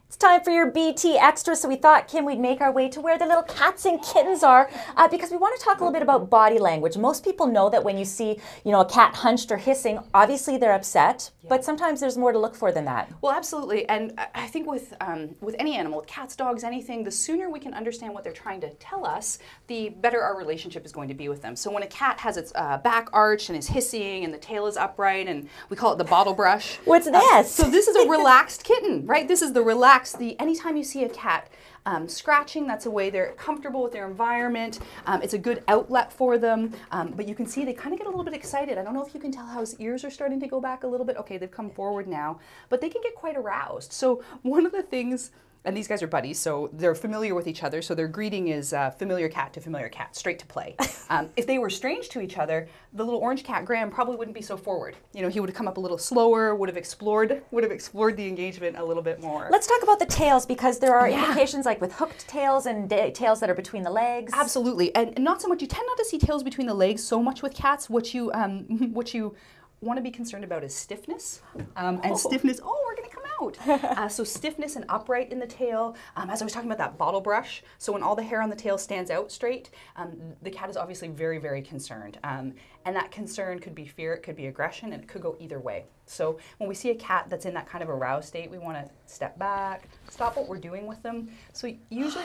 It's time for your BT Extra. So we thought, Kim, we'd make our way to where the little cats and kittens are because we want to talk a little bit about body language. Most people know that when you see, a cat hunched or hissing, obviously they're upset, but sometimes there's more to look for than that. Well, absolutely. And I think with any animal, with cats, dogs, anything, the sooner we can understand what they're trying to tell us, the better our relationship is going to be with them. So when a cat has its back arched and is hissing and the tail is upright, and we call it the bottle brush. What's this? So this is a relaxed kitten, right? This is the relaxed. Anytime you see a cat scratching, that's a way they're comfortable with their environment. It's a good outlet for them. But you can see they kind of get a little bit excited. I don't know if you can tell how his ears are starting to go back a little bit. Okay, they've come forward now, but they can get quite aroused. So one of the things, and these guys are buddies, so they're familiar with each other. So their greeting is familiar cat to familiar cat, straight to play. If they were strange to each other, the little orange cat, Graham, probably wouldn't be so forward. He would have come up a little slower, would have explored the engagement a little bit more. Let's talk about the tails, because there are indications like with hooked tails and tails that are between the legs. Absolutely, and not so much. You tend not to see tails between the legs so much with cats. What you want to be concerned about is stiffness, and stiffness. Oh, we're going to come out. So stiffness and upright in the tail. As I was talking about that bottle brush, so when all the hair on the tail stands out straight, the cat is obviously very, very concerned. And that concern could be fear, it could be aggression, and it could go either way. So when we see a cat that's in that kind of aroused state, we want to step back, stop what we're doing with them. So usually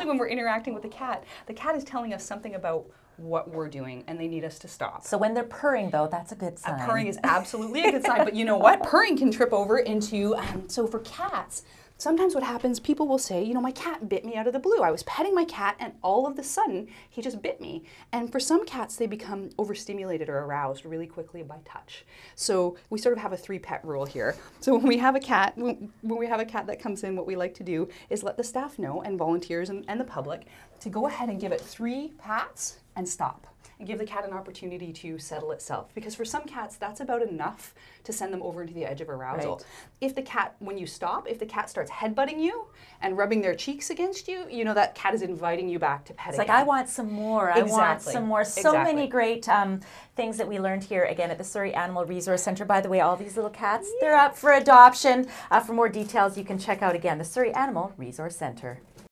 when we're interacting with the cat is telling us something about what we're doing, and they need us to stop. So when they're purring, though, that's a good sign. Purring is absolutely a good sign, but you know what? Purring can trip over into, so for cats, sometimes what happens, people will say, my cat bit me out of the blue. I was petting my cat, and all of a sudden, he just bit me. And for some cats, they become overstimulated or aroused really quickly by touch. So we sort of have a 3-pet rule here. So when we have a cat, that comes in, what we like to do is let the staff know, and volunteers and the public, to go ahead and give it 3 pats and stop, and give the cat an opportunity to settle itself. Because for some cats, that's about enough to send them over into the edge of arousal. Right. If the cat, when you stop, if the cat starts headbutting you and rubbing their cheeks against you, that cat is inviting you back to pet again. It's like, I want some more. Exactly. I want some more. So many great things that we learned here, again, at the Surrey Animal Resource Centre. By the way, all these little cats, they're up for adoption. For more details, you can check out, again, the Surrey Animal Resource Centre.